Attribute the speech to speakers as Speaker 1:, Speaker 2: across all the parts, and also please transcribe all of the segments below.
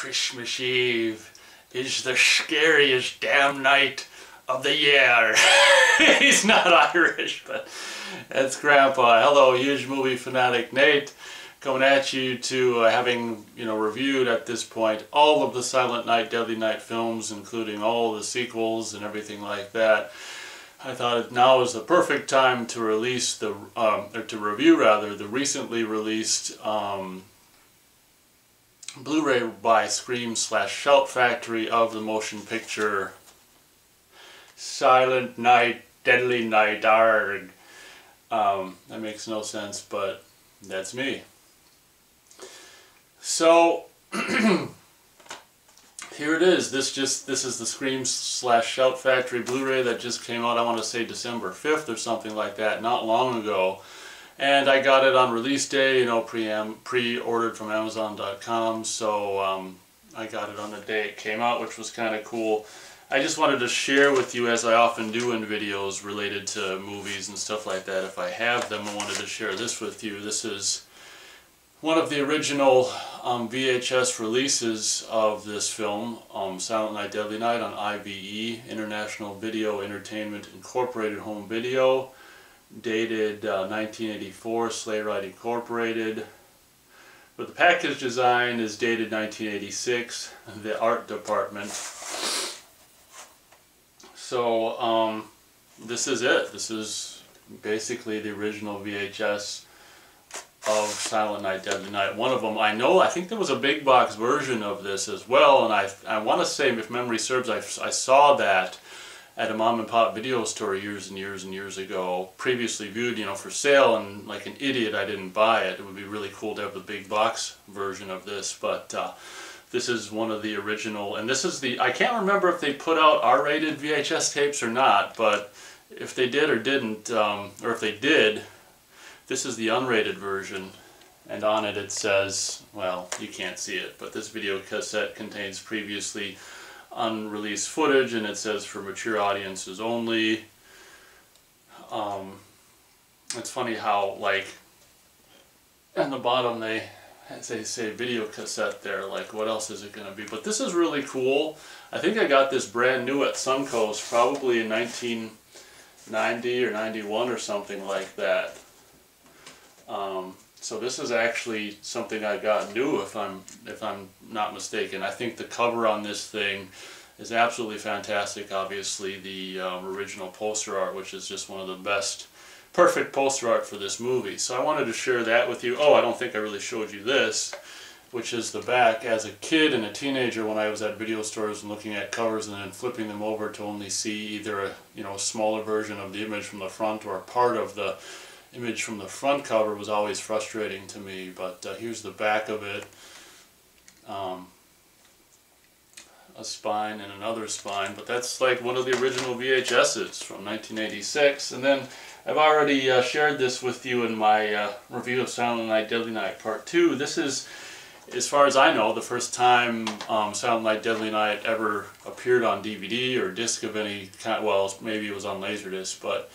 Speaker 1: Christmas Eve is the scariest damn night of the year. He's not Irish, but that's Grandpa. Hello, huge movie fanatic Nate, coming at you to having reviewed at this point all of the Silent Night, Deadly Night films, including all the sequels and everything like that. I thought now is the perfect time to release the review the recently released Blu-ray by Scream/Shout Factory of the motion picture Silent Night, Deadly Night, arg. That makes no sense, but that's me. So here it is. This is the Scream/Shout Factory Blu-ray that just came out. I want to say December 5th or something like that, not long ago. And I got it on release day, pre-ordered from Amazon.com. So I got it on the day it came out, which was kind of cool. I just wanted to share with you, as I often do in videos related to movies and stuff like that. If I have them, I wanted to share this with you. This is one of the original VHS releases of this film, Silent Night, Deadly Night, on IVE, International Video Entertainment Incorporated Home Video, dated 1984, Sleigh Ride Incorporated. But the package design is dated 1986, the art department. So this is it. This is basically the original VHS of Silent Night, Deadly Night. One of them, I think there was a big box version of this as well, and I want to say, if memory serves, I saw that at a mom and pop video store years and years and years ago, previously viewed, for sale, and like an idiot I didn't buy it. It would be really cool to have the big box version of this, but this is one of the original, and this is I can't remember if they put out R-rated VHS tapes or not, but if they did or didn't, or if they did, this is the unrated version, and on it it says, well, you can't see it, but this video cassette contains previously unreleased footage, and it says for mature audiences only. It's funny how, like, on the bottom they say video cassette there, like what else is it going to be? But this is really cool. I think I got this brand new at Suncoast probably in 1990 or 91 or something like that. So this is actually something I got new, if I'm not mistaken. I think the cover on this thing is absolutely fantastic. Obviously the original poster art, which is just one of the best, perfect poster art for this movie. So I wanted to share that with you. Oh, I don't think I really showed you this, which is the back. As a kid and a teenager, when I was at video stores and looking at covers and then flipping them over to only see either a smaller version of the image from the front or a part of the image from the front cover, was always frustrating to me. But here's the back of it. A spine and another spine, but that's like one of the original VHS's from 1986. And then I've already shared this with you in my review of Silent Night, Deadly Night Part 2. This is, as far as I know, the first time Silent Night, Deadly Night ever appeared on DVD or disc of any kind. Well, maybe it was on Laserdisc, but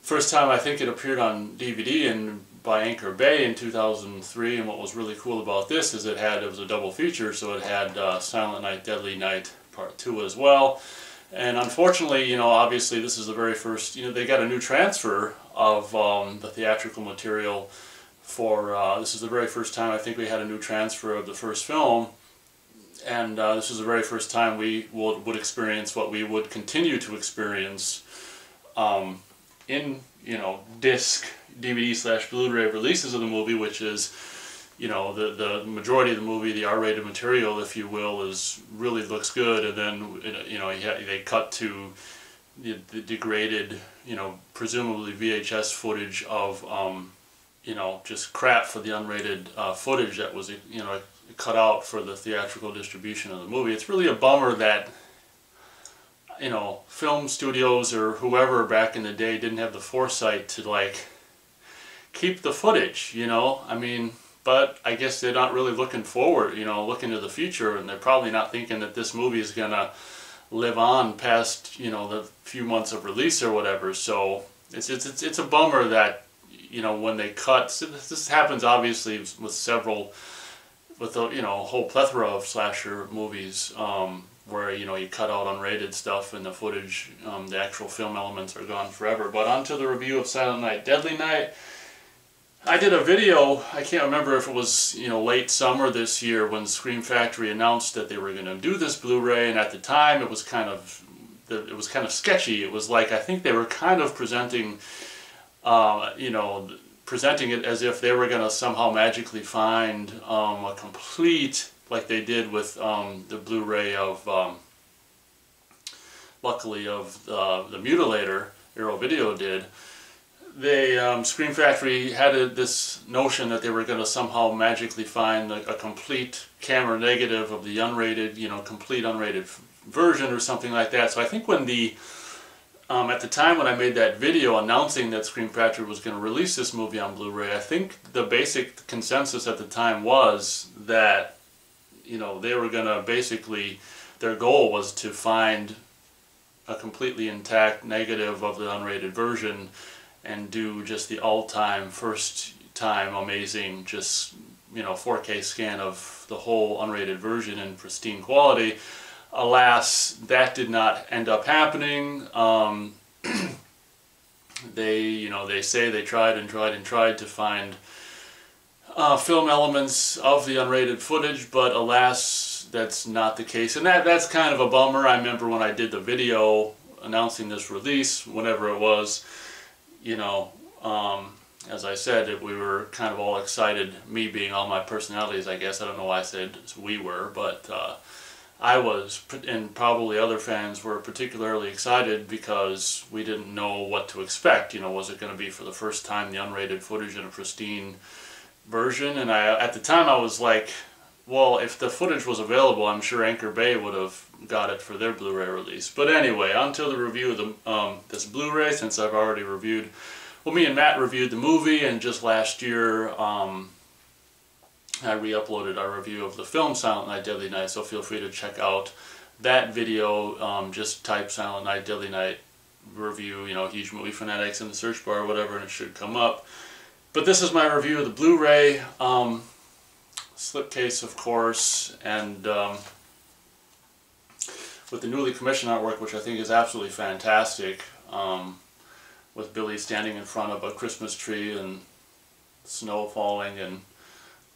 Speaker 1: first time I think it appeared on DVD and by Anchor Bay in 2003. And what was really cool about this is it was a double feature, so it had Silent Night, Deadly Night Part 2 as well. And unfortunately, obviously this is the very first, they got a new transfer of the theatrical material for, this is the very first time I think we had a new transfer of the first film. And this is the very first time we would experience what we would continue to experience in disc, DVD/Blu-ray releases of the movie, which is the majority of the movie, the R-rated material, if you will, really looks good, and then they cut to the degraded, presumably VHS footage of just crap for the unrated footage that was cut out for the theatrical distribution of the movie. It's really a bummer that film studios or whoever back in the day didn't have the foresight to like keep the footage, I mean, but I guess they're not really looking forward, looking to the future, and they're probably not thinking that this movie is gonna live on past, the few months of release or whatever. So it's a bummer that, when they cut, so this happens obviously with several with a, you know, a whole plethora of slasher movies, where, you know, you cut out unrated stuff and the footage, the actual film elements are gone forever. But on to the review of Silent Night, Deadly Night. I did a video, I can't remember if it was, you know, late summer this year when Scream Factory announced that they were going to do this Blu-ray, and at the time it was kind of sketchy. It was like, I think they were kind of presenting, you know, presenting it as if they were going to somehow magically find a complete, like they did with the Blu-ray of, luckily, of the Mutilator, Arrow Video did. They, Scream Factory had this notion that they were going to somehow magically find a complete camera negative of the unrated, you know, complete unrated version or something like that. So I think when the, at the time when I made that video announcing that Scream Factory was going to release this movie on Blu-ray, I think the basic consensus at the time was that, you know, they were going to basically, their goal was to find a completely intact negative of the unrated version and do just the all-time, first-time amazing, just, you know, 4K scan of the whole unrated version in pristine quality. Alas, that did not end up happening. They, you know, they say they tried and tried and tried to find film elements of the unrated footage, but alas, that's not the case. And that's kind of a bummer. I remember when I did the video announcing this release, whenever it was, you know, as I said, we were kind of all excited, me being all my personalities, I guess. I don't know why I said we were, but I was, and probably other fans were particularly excited because we didn't know what to expect. You know, was it going to be for the first time the unrated footage in a pristine version? And at the time I was like, well, if the footage was available, I'm sure Anchor Bay would have got it for their Blu-ray release. But anyway, on to the review of the, this Blu-ray, since I've already reviewed, well, me and Matt reviewed the movie, and just last year I re-uploaded our review of the film Silent Night, Deadly Night, so feel free to check out that video. Just type Silent Night, Deadly Night review, you know, Huge Movie Fanatics in the search bar or whatever, and it should come up. But this is my review of the Blu-ray. Slipcase, of course, and with the newly commissioned artwork, which I think is absolutely fantastic, with Billy standing in front of a Christmas tree and snow falling and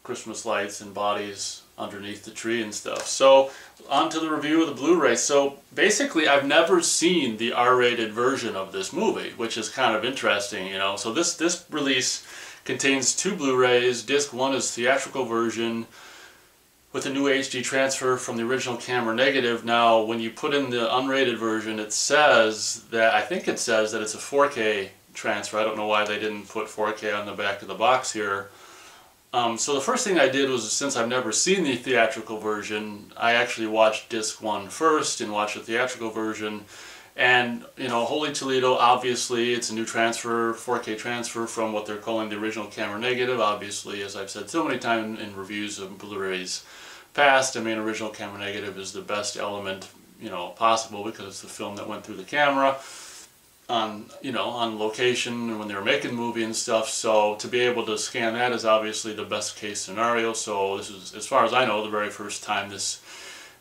Speaker 1: Christmas lights and bodies underneath the tree and stuff. So, on to the review of the Blu-ray. So, basically, I've never seen the R-rated version of this movie, which is kind of interesting, you know. So this release contains two Blu-rays. Disc 1 is theatrical version with a new HD transfer from the original camera negative. Now, when you put in the unrated version, it says that, I think it says that it's a 4K transfer. I don't know why they didn't put 4K on the back of the box here. So the first thing I did was, since I've never seen the theatrical version, I actually watched Disc 1 first and watched the theatrical version. And, you know, Holy Toledo, obviously, it's a new transfer, 4K transfer from what they're calling the original camera negative. Obviously, as I've said so many times in reviews of Blu-rays past, I mean, original camera negative is the best element, you know, possible, because it's the film that went through the camera on, you know, on location when they were making the movie and stuff. So to be able to scan that is obviously the best case scenario. So this is, as far as I know, the very first time this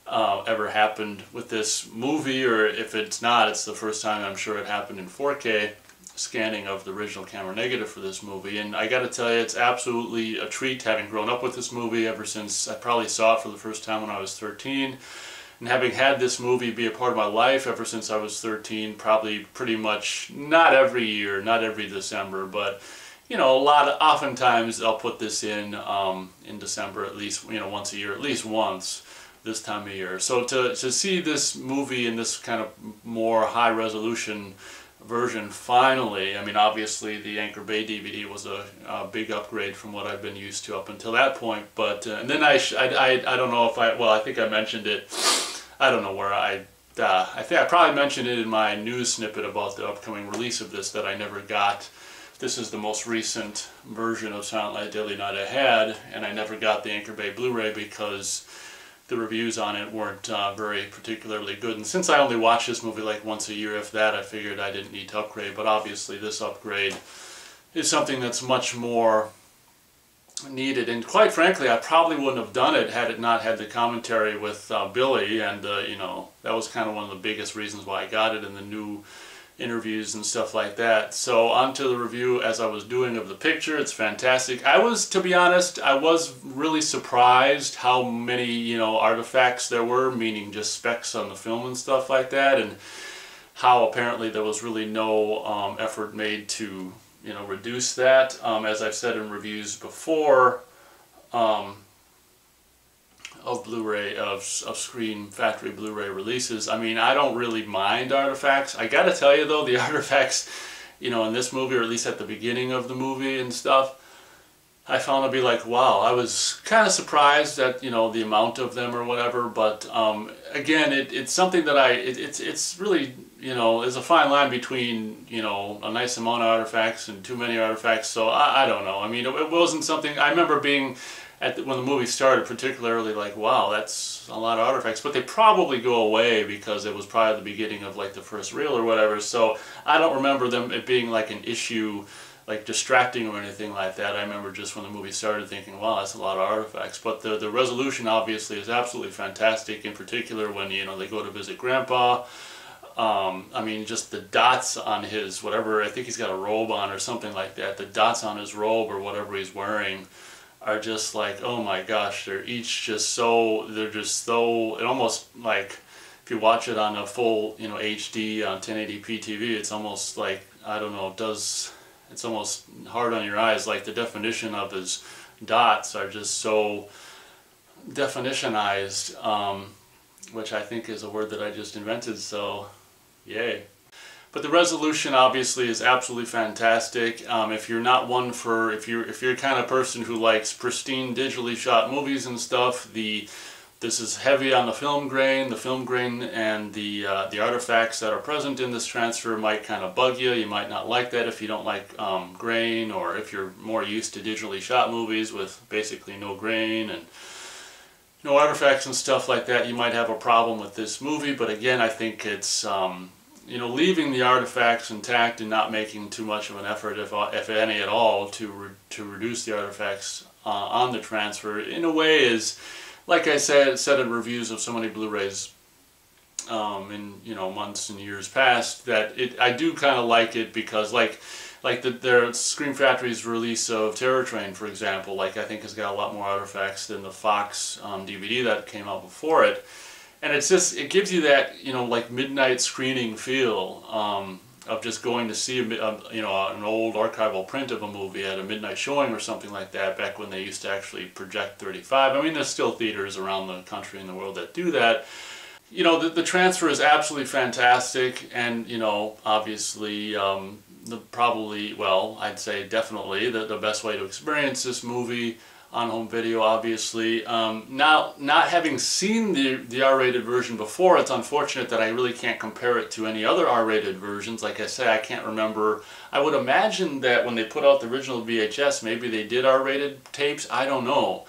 Speaker 1: ever happened with this movie, or if it's not, it's the first time I'm sure it happened in 4K scanning of the original camera negative for this movie. And I gotta tell you, it's absolutely a treat, having grown up with this movie ever since I probably saw it for the first time when I was 13, and having had this movie be a part of my life ever since I was 13, probably pretty much, not every year, not every December, but you know, oftentimes I'll put this in December, at least, you know, once a year, at least once this time of year. So to see this movie in this kind of more high resolution version finally, I mean, obviously the Anchor Bay DVD was a big upgrade from what I've been used to up until that point, but and then I don't know if I think I mentioned it, I don't know where I think I probably mentioned it in my news snippet about the upcoming release of this, that I never got. This is the most recent version of Silent Night, Deadly Night I had, and I never got the Anchor Bay Blu-ray because the reviews on it weren't very particularly good. And since I only watch this movie like once a year, if that, I figured I didn't need to upgrade. But obviously this upgrade is something that's much more needed. And quite frankly, I probably wouldn't have done it had it not had the commentary with Billy, and you know, that was kind of one of the biggest reasons why I got it, in the new interviews and stuff like that. So on to the review as I was doing of the picture. It's fantastic. I was, to be honest, I was really surprised how many, you know, artifacts there were, meaning just specs on the film and stuff like that, and how apparently there was really no effort made to, you know, reduce that. As I've said in reviews before, of Blu-ray, of Screen Factory Blu-ray releases, I mean, I don't really mind artifacts. I gotta tell you though, the artifacts, you know, in this movie, or at least at the beginning of the movie and stuff, I found to be like, wow, I was kind of surprised at, you know, the amount of them or whatever, but again, it's something that it's really, you know, there's a fine line between, you know, a nice amount of artifacts and too many artifacts, so I don't know. I mean, it wasn't something, I remember being, when the movie started, particularly like, wow, that's a lot of artifacts, but they probably go away because it was probably the beginning of like the first reel or whatever, so I don't remember it being like an issue, like distracting or anything like that. I remember just when the movie started thinking, wow, that's a lot of artifacts. But the resolution obviously is absolutely fantastic, in particular when, you know, they go to visit Grandpa. I mean, just the dots on his, whatever, I think he's got a robe on or something like that, the dots on his robe or whatever he's wearing are just like, oh my gosh, they're each just so, they're just so, it almost like, if you watch it on a full, you know, HD on 1080p TV, it's almost like, I don't know, it's almost hard on your eyes, like the definition of his dots are just so definitionized, which I think is a word that I just invented, so yay. But the resolution obviously is absolutely fantastic. If you're not one for, if you're the kind of person who likes pristine digitally shot movies and stuff, this is heavy on the film grain. The film grain and the artifacts that are present in this transfer might kind of bug you. You might not like that if you don't like grain, or if you're more used to digitally shot movies with basically no grain and no artifacts and stuff like that. You might have a problem with this movie, but again, I think it's you know, leaving the artifacts intact and not making too much of an effort, if any at all, to reduce the artifacts on the transfer, in a way is, like I said in reviews of so many Blu-rays in, you know, months and years past, that I do kind of like it, because like their Scream Factory's release of Terror Train, for example, like I think has got a lot more artifacts than the Fox DVD that came out before it. And it's just, it gives you that, you know, like midnight screening feel of just going to see you know, an old archival print of a movie at a midnight showing or something like that, back when they used to actually project 35. I mean, there's still theaters around the country and the world that do that. You know, the transfer is absolutely fantastic, and, you know, obviously probably, well, I'd say definitely the best way to experience this movie on home video, obviously. Now, not having seen the R-rated version before, it's unfortunate that I really can't compare it to any other R-rated versions. Like I say, I can't remember. I would imagine that when they put out the original VHS, maybe they did R-rated tapes. I don't know.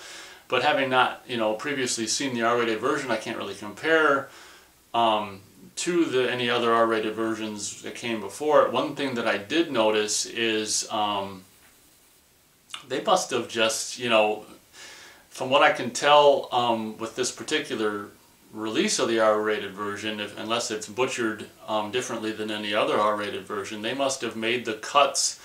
Speaker 1: But having not, you know, previously seen the R-rated version, I can't really compare to any other R-rated versions that came before it. One thing that I did notice is they must have just, you know, from what I can tell with this particular release of the R-rated version, unless it's butchered differently than any other R-rated version, they must have made the cuts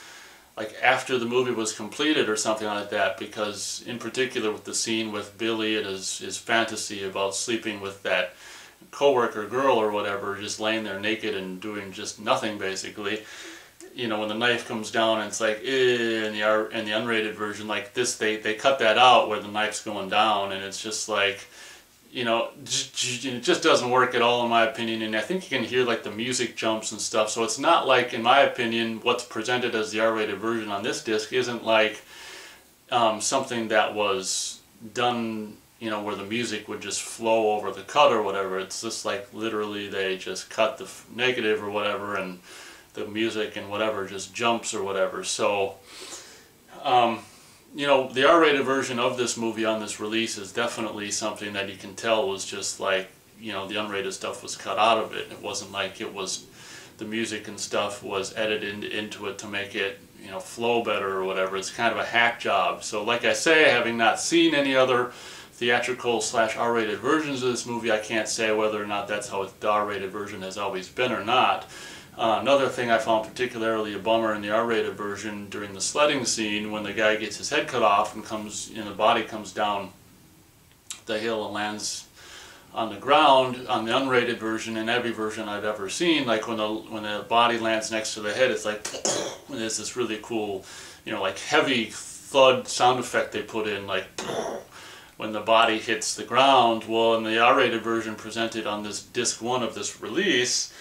Speaker 1: like after the movie was completed or something like that, because in particular with the scene with Billy and his fantasy about sleeping with that co-worker girl or whatever, just laying there naked and doing just nothing basically. You know, when the knife comes down and it's like, in the unrated version, like this, they cut that out where the knife's going down, and it's just like, you know, it just doesn't work at all in my opinion. And I think you can hear like the music jumps and stuff, so it's not like, in my opinion, what's presented as the R-rated version on this disc isn't like something that was done, you know, where the music would just flow over the cut or whatever. It's just like literally they just cut the negative or whatever, and the music and whatever just jumps or whatever. So, you know, the R-rated version of this movie on this release is definitely something that you can tell was just like, you know, the unrated stuff was cut out of it. It wasn't like it was, the music and stuff was edited into it to make it, flow better or whatever. It's kind of a hack job. So like I say, having not seen any other theatrical / R-rated versions of this movie, I can't say whether or not that's how the R-rated version has always been or not. Another thing I found particularly a bummer in the R-rated version during the sledding scene, when the guy gets his head cut off and the body comes down the hill and lands on the ground. On the unrated version, in every version I've ever seen, like when the body lands next to the head, it's like there's this really cool, like heavy thud sound effect they put in, like when the body hits the ground. Well, in the R-rated version presented on this disc 1 of this release,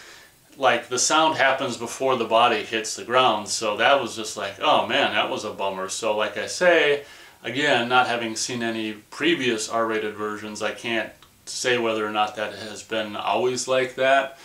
Speaker 1: like the sound happens before the body hits the ground. So that was just like, oh man, that was a bummer. So like I say, again, not having seen any previous R-rated versions, I can't say whether or not that has been always like that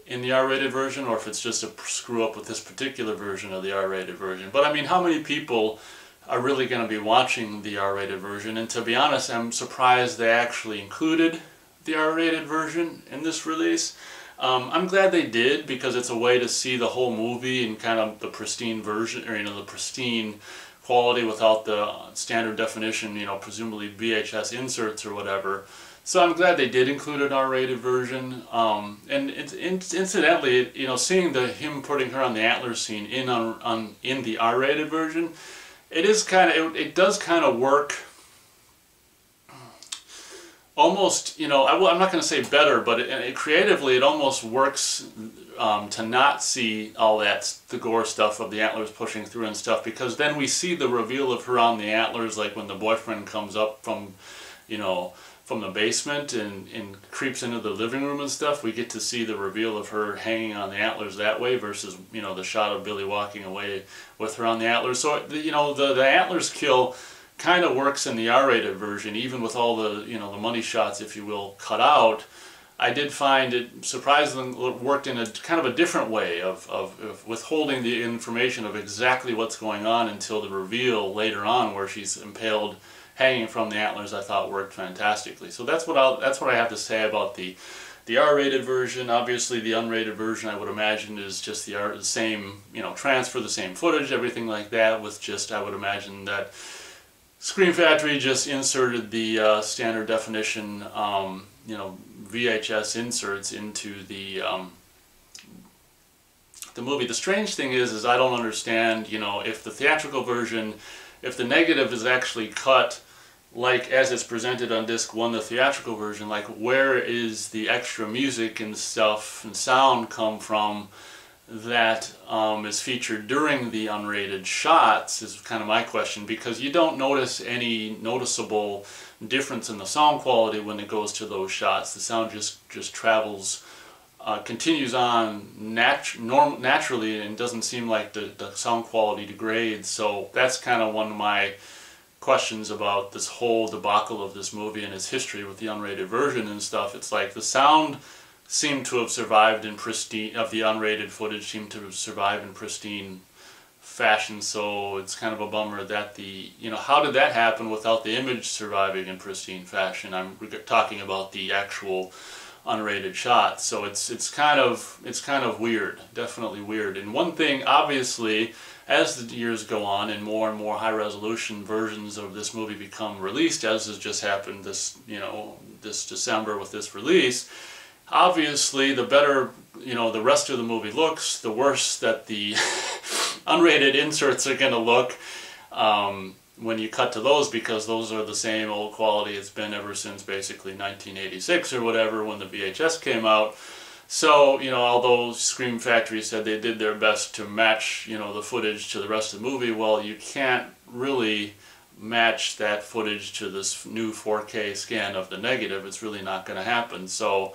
Speaker 1: in the R-rated version, or if it's just a screw up with this particular version of the R-rated version. But I mean, how many people are really going to be watching the R-rated version? And to be honest, I'm surprised they actually included the R-rated version in this release. I'm glad they did, because it's a way to see the whole movie in kind of the pristine version, or the pristine quality without the standard definition, presumably VHS inserts or whatever. So I'm glad they did include an R-rated version. And incidentally, seeing him putting her on the antlers scene in the R-rated version, it does kind of work. Almost, I'm not going to say better, but creatively it almost works to not see all the gore stuff of the antlers pushing through and stuff, because then we see the reveal of her on the antlers, like when the boyfriend comes up from the basement and creeps into the living room and stuff. We get to see the reveal of her hanging on the antlers that way versus, the shot of Billy walking away with her on the antlers. So, the antlers kill kind of works in the R-rated version, even with all the the money shots, if you will, cut out. I did find it surprisingly worked in a kind of a different way of withholding the information of exactly what's going on until the reveal later on, where she's impaled hanging from the antlers. I thought worked fantastically. So that's what I have to say about the R-rated version. Obviously, the unrated version, I would imagine, is just the same, transfer the same footage, everything like that, with just, I would imagine that Scream Factory just inserted the standard definition, VHS inserts into the movie. The strange thing is I don't understand, if the theatrical version, if the negative is actually cut like as it's presented on disc 1, the theatrical version, like where is the extra music and stuff and sound come from that is featured during the unrated shots, is kind of my question, because you don't notice any noticeable difference in the sound quality when it goes to those shots. The sound just travels, continues on naturally, and doesn't seem like the sound quality degrades. So that's kind of one of my questions about this whole debacle of this movie and its history with the unrated version and stuff. It's like the sound seemed to have survived in pristine, of the unrated footage seemed to have survived in pristine fashion, so it's kind of a bummer that how did that happen without the image surviving in pristine fashion? I'm talking about the actual unrated shots. So it's kind of weird, definitely weird. And one thing, obviously, as the years go on and more high resolution versions of this movie become released, as has just happened this December with this release, obviously the better the rest of the movie looks, the worse that the unrated inserts are going to look when you cut to those, because those are the same old quality it's been ever since basically 1986 or whatever, when the VHS came out. So, although Scream Factory said they did their best to match, the footage to the rest of the movie, well, you can't really match that footage to this new 4K scan of the negative. It's really not going to happen. So,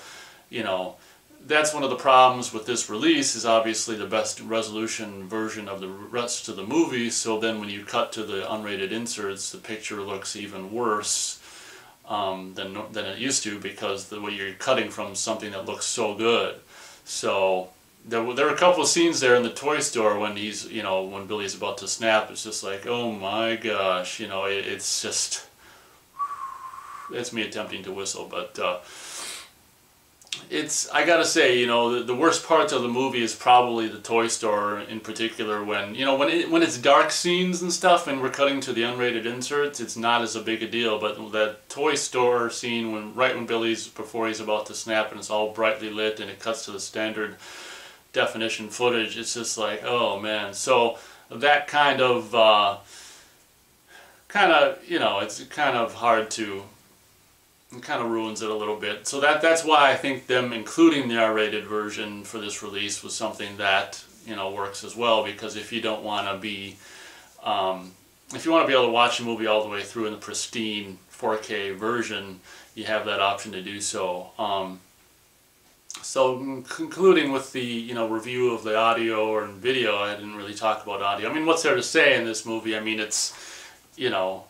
Speaker 1: that's one of the problems with this release, is obviously the best resolution version of the rest of the movie. So then when you cut to the unrated inserts, the picture looks even worse than it used to, because the way you're cutting from something that looks so good. So there were a couple of scenes there in the toy store when he's, when Billy's about to snap. It's just like, oh my gosh, it's just, it's me attempting to whistle, but I gotta say, you know, the worst parts of the movie is probably the toy store in particular. When, you know, when it's dark scenes and stuff, and we're cutting to the unrated inserts, it's not as a big a deal. But that toy store scene, right when before he's about to snap, and it's all brightly lit, and it cuts to the standard definition footage, it's just like, oh man. So that you know, it's kind of hard to. It kind of ruins it a little bit. So that's why I think them including the R-rated version for this release was something that, you know, works as well, because if you don't want to be, if you want to be able to watch a movie all the way through in the pristine 4K version, you have that option to do so. So concluding with the, you know, review of the audio or video, I didn't really talk about audio. I mean, what's there to say in this movie? I mean, it's, you know,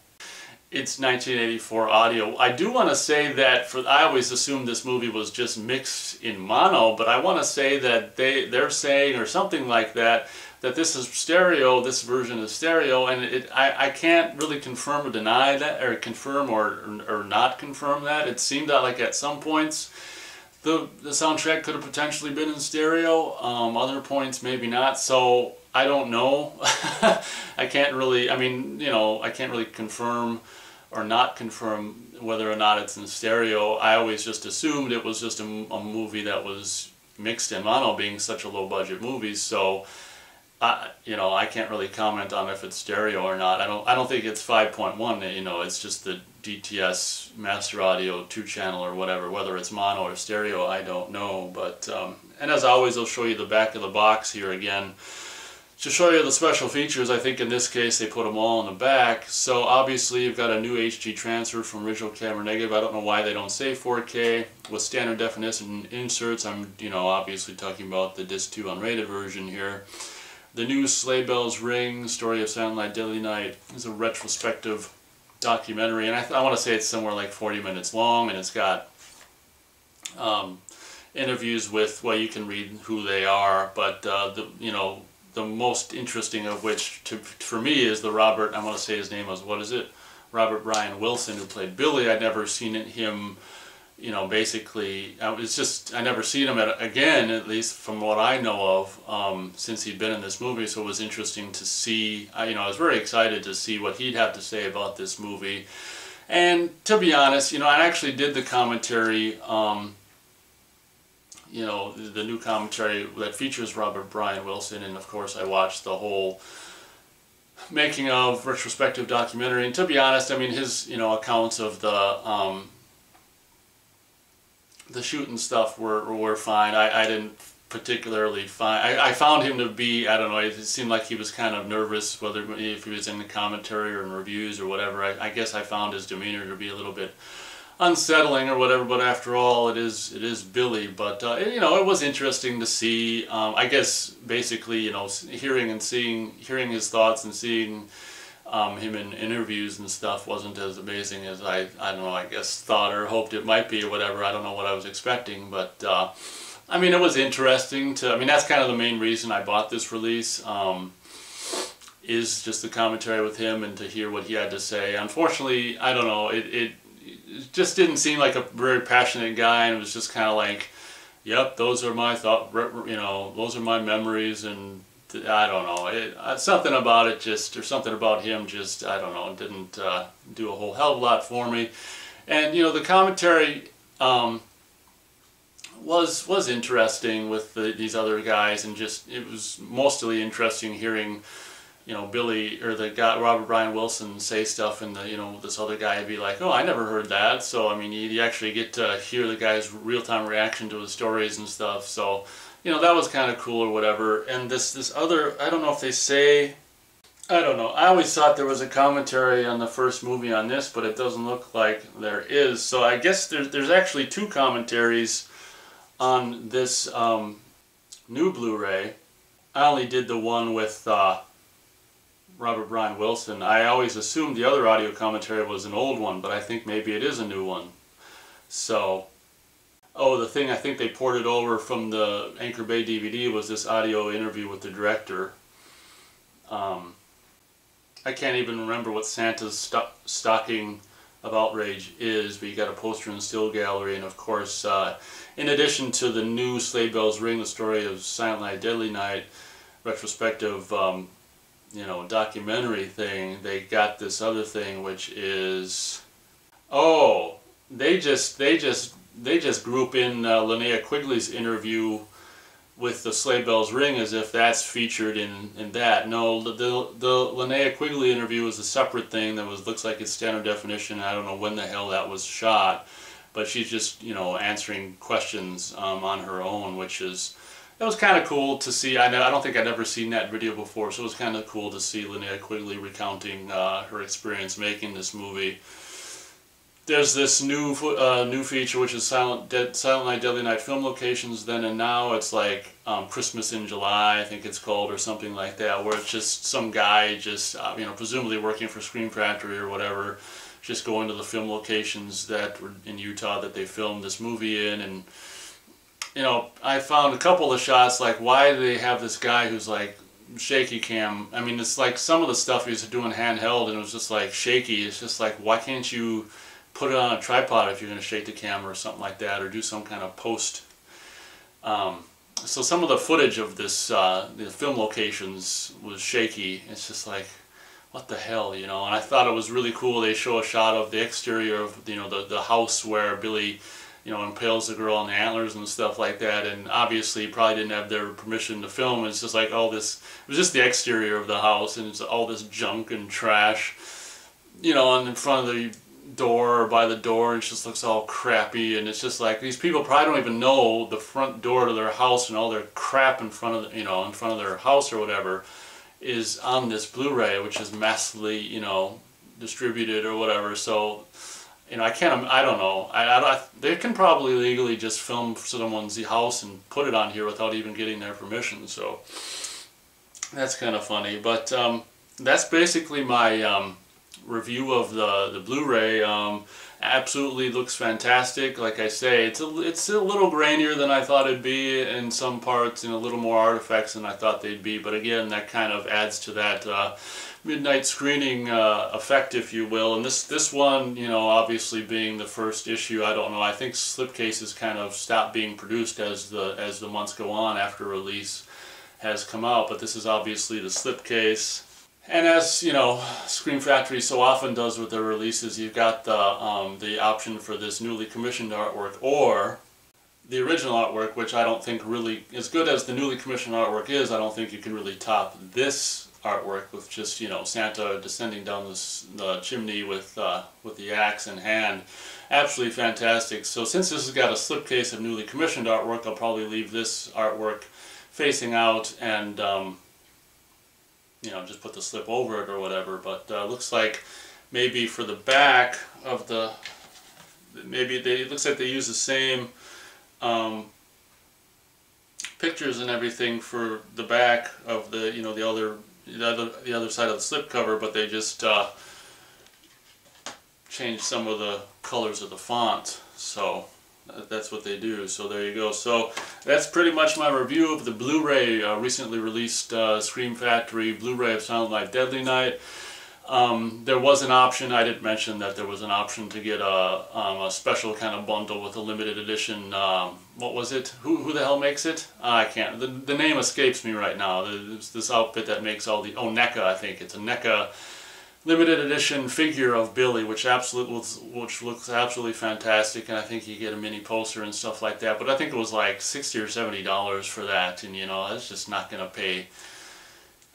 Speaker 1: it's 1984 audio. I do want to say that I always assumed this movie was just mixed in mono, but I want to say that they're saying, or something like that, that this is stereo, this version is stereo, and I can't really confirm or deny that, or confirm or not confirm that. It seemed that like at some points the soundtrack could have potentially been in stereo, other points maybe not, so I don't know. I can't really, I mean, you know, I can't really confirm or not confirm whether or not it's in stereo. I always just assumed it was just a movie that was mixed in mono, being such a low budget movie. So, you know, I can't really comment on if it's stereo or not. I don't think it's 5.1. You know, it's just the DTS Master Audio 2-channel or whatever. Whether it's mono or stereo, I don't know. But and as always, I'll show you the back of the box here again. To show you the special features, I think in this case they put them all in the back. So obviously you've got a new HD transfer from original camera negative. I don't know why they don't say 4K. With standard definition inserts, I'm, you know, obviously talking about the Disc 2 unrated version here. The new Sleigh Bells Ring, Story of Silent Night, Deadly Night is a retrospective documentary, and I want to say it's somewhere like 40 minutes long, and it's got interviews with, well, you can read who they are, but you know, the most interesting of which, for me, is the Robert, I want to say his name was, what is it? Robert Brian Wilson, who played Billy. I'd never seen him, you know, basically, it's just, I never seen him again, at least from what I know of, since he'd been in this movie, so it was interesting to see, you know, I was very excited to see what he'd have to say about this movie. And to be honest, you know, I actually did the commentary, you know, the new commentary that features Robert Brian Wilson, and of course I watched the whole making of retrospective documentary, and to be honest, I mean, his, you know, accounts of the shoot and stuff were fine. I didn't particularly find, I found him to be, I don't know, it seemed like he was kind of nervous, whether if he was in the commentary or in reviews or whatever. I guess I found his demeanor to be a little bit unsettling or whatever, but after all, it is Billy. But you know, it was interesting to see. I guess basically, you know, hearing his thoughts and seeing him in interviews and stuff wasn't as amazing as I don't know, I guess thought or hoped it might be or whatever. I don't know what I was expecting, but I mean, it was interesting to. I mean, that's kind of the main reason I bought this release. Is just the commentary with him and to hear what he had to say. Unfortunately, I don't know. It just didn't seem like a very passionate guy, and it was just kind of like, yep, those are my you know, those are my memories, and I don't know, something about it just, or something about him just, I don't know, didn't do a whole hell of a lot for me. And, you know, the commentary was interesting with these other guys, and just, it was mostly interesting hearing, you know, Billy, or the guy, Robert Brian Wilson, say stuff, and you know, this other guy would be like, oh, I never heard that. So, I mean, you actually get to hear the guy's real-time reaction to his stories and stuff. So, you know, that was kind of cool or whatever. And this other, I don't know if they say, I don't know. I always thought there was a commentary on the first movie on this, but it doesn't look like there is. So I guess there's actually two commentaries on this new Blu-ray. I only did the one with Robert Brian Wilson. I always assumed the other audio commentary was an old one, but I think maybe it is a new one. So, oh, the thing I think they ported over from the Anchor Bay DVD was this audio interview with the director. I can't even remember what Santa's stocking of outrage is, but you got a poster and still gallery, and of course, in addition to the new Sleigh Bells Ring, the story of Silent Night, Deadly Night, retrospective, you know, documentary thing, they got this other thing, which is, oh, they just group in Linnea Quigley's interview with the Sleigh Bells Ring as if that's featured in that. No, the Linnea Quigley interview is a separate thing that looks like it's standard definition. I don't know when the hell that was shot, but she's just, you know, answering questions on her own, which is, that was kind of cool to see. I don't think I'd ever seen that video before, so it was kind of cool to see Linnea Quigley recounting her experience making this movie. There's this new feature, which is Silent Night, Deadly Night film locations then and now. It's like Christmas in July, I think it's called, or something like that, where it's just some guy just, you know, presumably working for Scream Factory or whatever, just going to the film locations that were in Utah that they filmed this movie in. And, you know, I found a couple of shots, like, why do they have this guy who's like shaky cam? I mean, it's like some of the stuff he's doing handheld and it was just like shaky. It's just like, why can't you put it on a tripod if you're going to shake the camera or something like that, or do some kind of post. So some of the footage of this, the film locations was shaky. It's just like, what the hell, you know? And I thought it was really cool. They show a shot of the exterior of, you know, the house where Billy, you know, impales the girl on the antlers and stuff like that. And obviously probably didn't have their permission to film. It's just like all this, it was just the exterior of the house, and it's all this junk and trash, you know, in front of the door or by the door, and it just looks all crappy. And it's just like, these people probably don't even know the front door to their house, and all their crap in front of, you know, in front of their house or whatever is on this Blu-ray, which is massively, you know, distributed or whatever. So, you know, I don't know. They can probably legally just film someone's house and put it on here without even getting their permission. So that's kind of funny. But that's basically my review of the Blu-ray. Absolutely looks fantastic. Like I say, it's a little grainier than I thought it'd be in some parts, and a little more artifacts than I thought they'd be. But again, that kind of adds to that midnight screening effect, if you will. And this one, you know, obviously being the first issue, I don't know. I think slipcases kind of stopped being produced as the months go on after release has come out. But this is obviously the slipcase. And as you know, Scream Factory so often does with their releases, you've got the option for this newly commissioned artwork or the original artwork, which I don't think really, as good as the newly commissioned artwork is, I don't think you can really top this artwork with just, you know, Santa descending down the chimney with the axe in hand. Absolutely fantastic. So since this has got a slipcase of newly commissioned artwork, I'll probably leave this artwork facing out and you know, just put the slip over it or whatever. But looks like maybe for the back of the, it looks like they use the same pictures and everything for the back of the, you know, the other side of the slip cover, but they just changed some of the colors of the font. So that's what they do. So there you go. So that's pretty much my review of the Blu-ray, recently released Scream Factory Blu-ray of Silent Night, Deadly Night. There was an option, I didn't mention that there was an option to get a special kind of bundle with a limited edition, what was it? Who the hell makes it? I can't, the name escapes me right now. There's this outfit that makes all the, oh, NECA, I think. It's a NECA limited edition figure of Billy, which looks absolutely fantastic, and I think you get a mini poster and stuff like that. But I think it was like $60 or $70 for that, and you know, that's just not going to pay.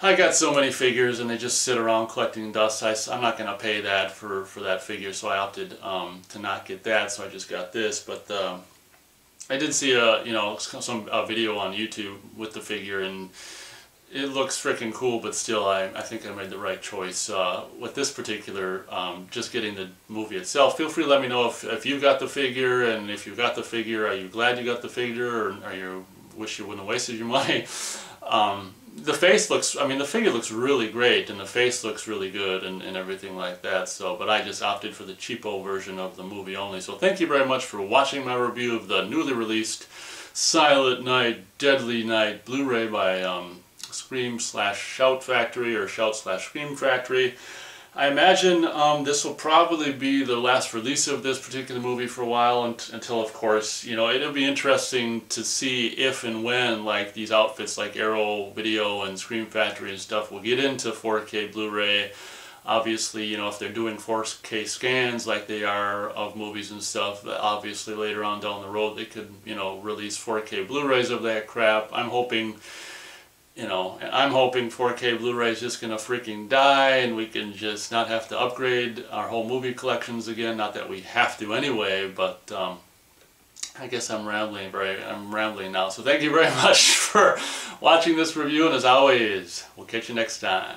Speaker 1: I got so many figures and they just sit around collecting dust. I'm not going to pay that for that figure, so I opted to not get that, so I just got this. But I did see some video on YouTube with the figure, and it looks freaking cool, but still I think I made the right choice with this particular, just getting the movie itself. Feel free to let me know if you got the figure, and if you got the figure, are you glad you got the figure, or are you wish you wouldn't have wasted your money? The face looks, I mean, the figure looks really great, and the face looks really good, and everything like that. So, but I just opted for the cheapo version of the movie only. So thank you very much for watching my review of the newly released Silent Night, Deadly Night Blu-ray by Scream/Shout Factory, or Shout/Scream Factory. I imagine this will probably be the last release of this particular movie for a while, until, of course, you know, it'll be interesting to see if and when, like, these outfits like Arrow Video and Scream Factory and stuff will get into 4K Blu-ray. Obviously, you know, if they're doing 4K scans like they are of movies and stuff, obviously later on down the road they could, you know, release 4K Blu-rays of that crap. I'm hoping, you know, I'm hoping 4K Blu-ray is just gonna freaking die and we can just not have to upgrade our whole movie collections again. Not that we have to anyway, but I guess I'm rambling now. So thank you very much for watching this review, and as always, we'll catch you next time.